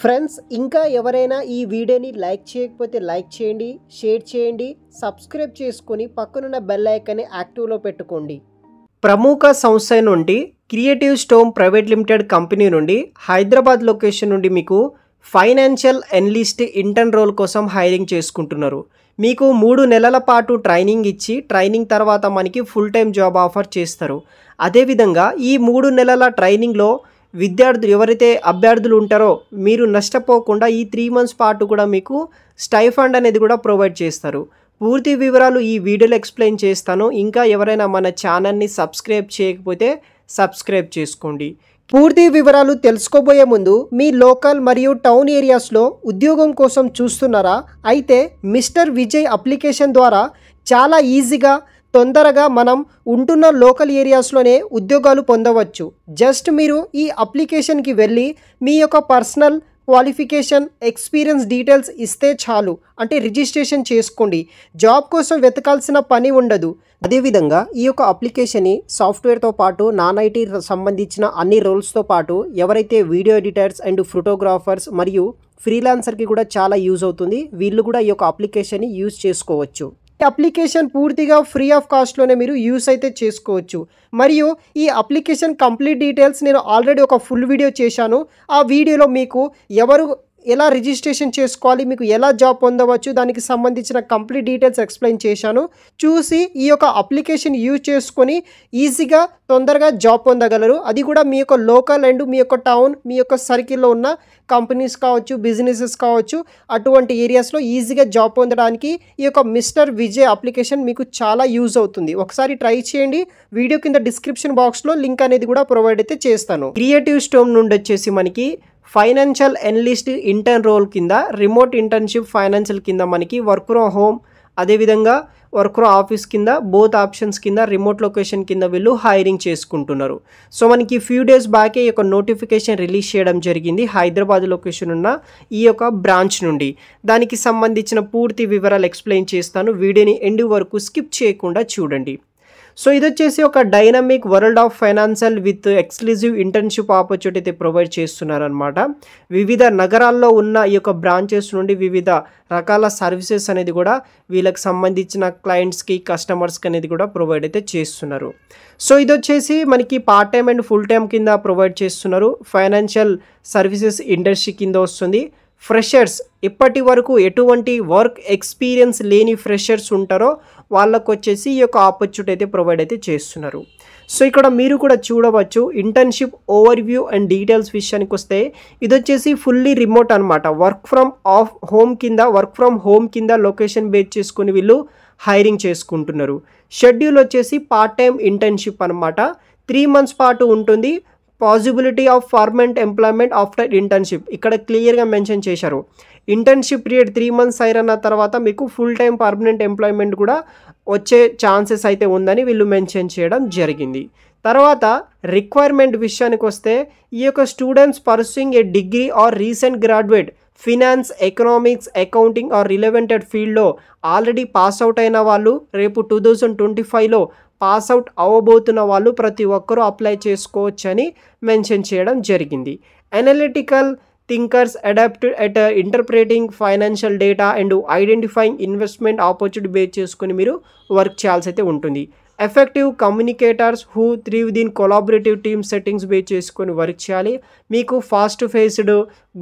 Friends ఇంకా ఎవరైనా ఈ వీడియోని లైక్ చేయకపోతే లైక్ చేయండి, షేర్ చేయండి, సబ్స్క్రైబ్ చేసుకొని పక్కనున్న బెల్ ఐకాన్ని యాక్టివ్లో పెట్టుకోండి. ప్రముఖ సంస్థ నుండి creative storm private limited company నుండి హైదరాబాద్ లొకేషన్ నుండి మీకు ఫైనాన్షియల్ అనలిస్ట్ ఇంటర్న్ రోల్ కోసం హైరింగ్ చేసుకుంటున్నారు. మీకు 3 నెలల పాటు ట్రైనింగ్ ఇచ్చి ట్రైనింగ్ తర్వాత మనకి ఫుల్ టైం జాబ్ ఆఫర్ చేస్తారు. అదేవిధంగా ఈ 3 నెలల ట్రైనింగ్లో విద్యార్థులు ఎవరైతే అభ్యర్థులు ఉంటారో మీరు నష్టపోకుండా ఈ 3 మంత్స్ పాటు కూడా మీకు స్టైఫండ్ అనేది కూడా ప్రొవైడ్ చేస్తారు. పూర్తి వివరాలు ఈ వీడియోలో ఎక్స్ప్లెయిన్ చేస్తాను. ఇంకా ఎవరైనా మన ఛానల్ని సబ్స్క్రైబ్ చేయకపోతే సబ్స్క్రైబ్ చేసుకోండి. పూర్తి వివరాలు తెలుసుకోబోయే ముందు మీ లోకల్ మరియు టౌన్ ఏరియాస్లో ఉద్యోగం కోసం చూస్తున్నారా? అయితే మిస్టర్ విజయ్ అప్లికేషన్ ద్వారా చాలా ఈజీగా తొందరగా మనం ఉంటున్న లోకల్ ఏరియాస్లోనే ఉద్యోగాలు పొందవచ్చు. జస్ట్ మీరు ఈ అప్లికేషన్కి వెళ్ళి మీ యొక్క పర్సనల్ క్వాలిఫికేషన్, ఎక్స్పీరియన్స్ డీటెయిల్స్ ఇస్తే చాలు. అంటే రిజిస్ట్రేషన్ చేసుకోండి. జాబ్ కోసం వెతకాల్సిన పని ఉండదు. అదేవిధంగా ఈ యొక్క అప్లికేషన్ని సాఫ్ట్వేర్తో పాటు నాన్ ఐటీ సంబంధించిన అన్ని రోల్స్తో పాటు ఎవరైతే వీడియో ఎడిటర్స్ అండ్ ఫోటోగ్రాఫర్స్ మరియు ఫ్రీలాన్సర్కి కూడా చాలా యూజ్ అవుతుంది. వీళ్ళు కూడా ఈ యొక్క అప్లికేషన్ని యూజ్ చేసుకోవచ్చు. ఈ అప్లికేషన్ పూర్తిగా ఫ్రీ ఆఫ్ కాస్ట్లోనే మీరు యూస్ అయితే చేసుకోవచ్చు. మరియు ఈ అప్లికేషన్ కంప్లీట్ డీటెయిల్స్ నేను ఆల్రెడీ ఒక ఫుల్ వీడియో చేశాను. ఆ వీడియోలో మీకు ఎలా రిజిస్ట్రేషన్ చేసుకోవాలి, మీకు ఎలా జాబ్ పొందవచ్చు, దానికి సంబంధించిన కంప్లీట్ డీటెయిల్స్ ఎక్స్ప్లెయిన్ చేశాను. చూసి ఈ యొక్క అప్లికేషన్ యూజ్ చేసుకొని ఈజీగా తొందరగా జాబ్ పొందగలరు. అది కూడా మీ యొక్క లోకల్ అండ్ మీ యొక్క టౌన్, మీ యొక్క సర్కిల్లో ఉన్న కంపెనీస్ కావచ్చు, బిజినెసెస్ కావచ్చు, అటువంటి ఏరియాస్లో ఈజీగా జాబ్ పొందడానికి ఈ యొక్క మిస్టర్ విజయ్ అప్లికేషన్ మీకు చాలా యూజ్ అవుతుంది. ఒకసారి ట్రై చేయండి. వీడియో కింద డిస్క్రిప్షన్ బాక్స్లో లింక్ అనేది కూడా ప్రొవైడ్ అయితే చేస్తాను. క్రియేటివ్ స్టోమ్ నుండి వచ్చేసి మనకి ఫైనాన్షియల్ అనలిస్ట్ ఇంటర్న్ రోల్ కింద రిమోట్ ఇంటర్న్షిప్ ఫైనాన్షియల్ కింద మనకి వర్క్ ఫ్రమ్ హోమ్, అదేవిధంగా వర్క్ ఫ్రమ్ ఆఫీస్ కింద బోత్ ఆప్షన్స్ కింద రిమోట్ లొకేషన్ కింద వీళ్ళు హైరింగ్ చేసుకుంటున్నారు. సో మనకి ఫ్యూ డేస్ బ్యాకే ఈ యొక్క నోటిఫికేషన్ రిలీజ్ చేయడం జరిగింది హైదరాబాద్ లొకేషన్ ఉన్న ఈ యొక్క బ్రాంచ్ నుండి. దానికి సంబంధించిన పూర్తి వివరాలు ఎక్స్ప్లెయిన్ చేస్తాను. వీడియోని ఎండ్ వరకు స్కిప్ చేయకుండా చూడండి. సో ఇది వచ్చేసి ఒక dynamic world of financial with exclusive internship opportunity అయితే ప్రొవైడ్ చేస్తున్నారనమాట. వివిధ నగరాల్లో ఉన్న ఈ యొక్క బ్రాంచెస్ నుండి వివిధ రకాల సర్వీసెస్ అనేది కూడా వీళ్ళకి సంబంధించిన క్లయింట్స్కి, కస్టమర్స్కి అనేది కూడా ప్రొవైడ్ అయితే చేస్తున్నారు. సో ఇది వచ్చేసి మనకి part time and full time కింద ప్రొవైడ్ చేస్తున్నారు. ఫైనాన్షియల్ సర్వీసెస్ ఇండస్ట్రీ కింద వస్తుంది. ఫ్రెషర్స్, ఇప్పటి వరకు ఎటువంటి వర్క్ ఎక్స్పీరియన్స్ లేని ఫ్రెషర్స్ ఉంటారో వాళ్ళకు వచ్చేసి ఈ యొక్క ఆపర్చునిటీ అయితే ప్రొవైడ్ అయితే చేస్తున్నారు. సో ఇక్కడ మీరు కూడా చూడవచ్చు internship over view and details విషయానికి వస్తే ఇది వచ్చేసి ఫుల్లీ రిమోట్ అనమాట. వర్క్ ఫ్రమ్ హోమ్ కింద లొకేషన్ బేస్ చేసుకుని వీళ్ళు హైరింగ్ చేసుకుంటున్నారు. షెడ్యూల్ వచ్చేసి పార్ట్ టైం ఇంటర్న్షిప్ అనమాట. 3 మంత్స్ పాటు ఉంటుంది. Possibility of permanent employment after internship ఇక్కడ క్లియర్గా మెన్షన్ చేశారు. ఇంటర్న్షిప్ పీరియడ్ 3 మంత్స్ అయిన తర్వాత మీకు ఫుల్ టైం పర్మనెంట్ ఎంప్లాయ్మెంట్ కూడా వచ్చే ఛాన్సెస్ అయితే ఉందని వీళ్ళు మెన్షన్ చేయడం జరిగింది. తర్వాత రిక్వైర్మెంట్ విషయానికి వస్తే ఈ యొక్క students pursuing a degree or recent graduate finance, economics, accounting or relevant ఫీల్డ్లో ఆల్రెడీ పాస్ అవుట్ అయిన వాళ్ళు, రేపు 2025లో పాస్ అవుట్ అవ్వబోతున్న వాళ్ళు ప్రతి ఒక్కరూ అప్లై చేసుకోవచ్చని మెన్షన్ చేయడం జరిగింది. Analytical thinkers adapted at interpreting financial data and identifying investment opportunity base చేసుకుని మీరు వర్క్ చేయాల్సి అయితే ఉంటుంది. Effective communicators who thrive within collaborative team settings base చేసుకొని వర్క్ చేయాలి. మీకు fast paced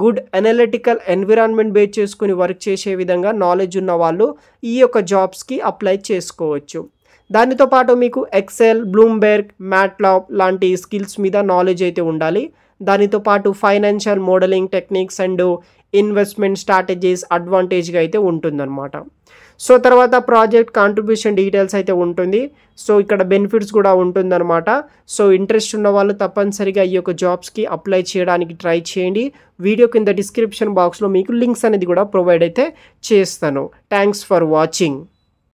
good analytical environment base చేసుకుని వర్క్ చేసే విధంగా నాలెడ్జ్ ఉన్న వాళ్ళు ఈ యొక్క జాబ్స్కి అప్లై చేసుకోవచ్చు. దానితో పాటు మీకు ఎక్సెల్, బ్లూంబెర్గ్, మ్యాట్లాబ్ లాంటి స్కిల్స్ మీద నాలెడ్జ్ అయితే ఉండాలి. దానితో పాటు financial modelling techniques and investment strategies అడ్వాంటేజ్గా అయితే ఉంటుందన్నమాట. సో తర్వాత ప్రాజెక్ట్ కాంట్రిబ్యూషన్ డీటెయిల్స్ అయితే ఉంటుంది. సో ఇక్కడ బెనిఫిట్స్ కూడా ఉంటుందన్నమాట. సో ఇంట్రెస్ట్ ఉన్న వాళ్ళు తప్పనిసరిగా ఈ యొక్క జాబ్స్కి అప్లై చేయడానికి ట్రై చేయండి. వీడియో కింద డిస్క్రిప్షన్ బాక్స్లో మీకు లింక్స్ అనేది కూడా ప్రొవైడ్ అయితే చేస్తాను. Thanks for watching.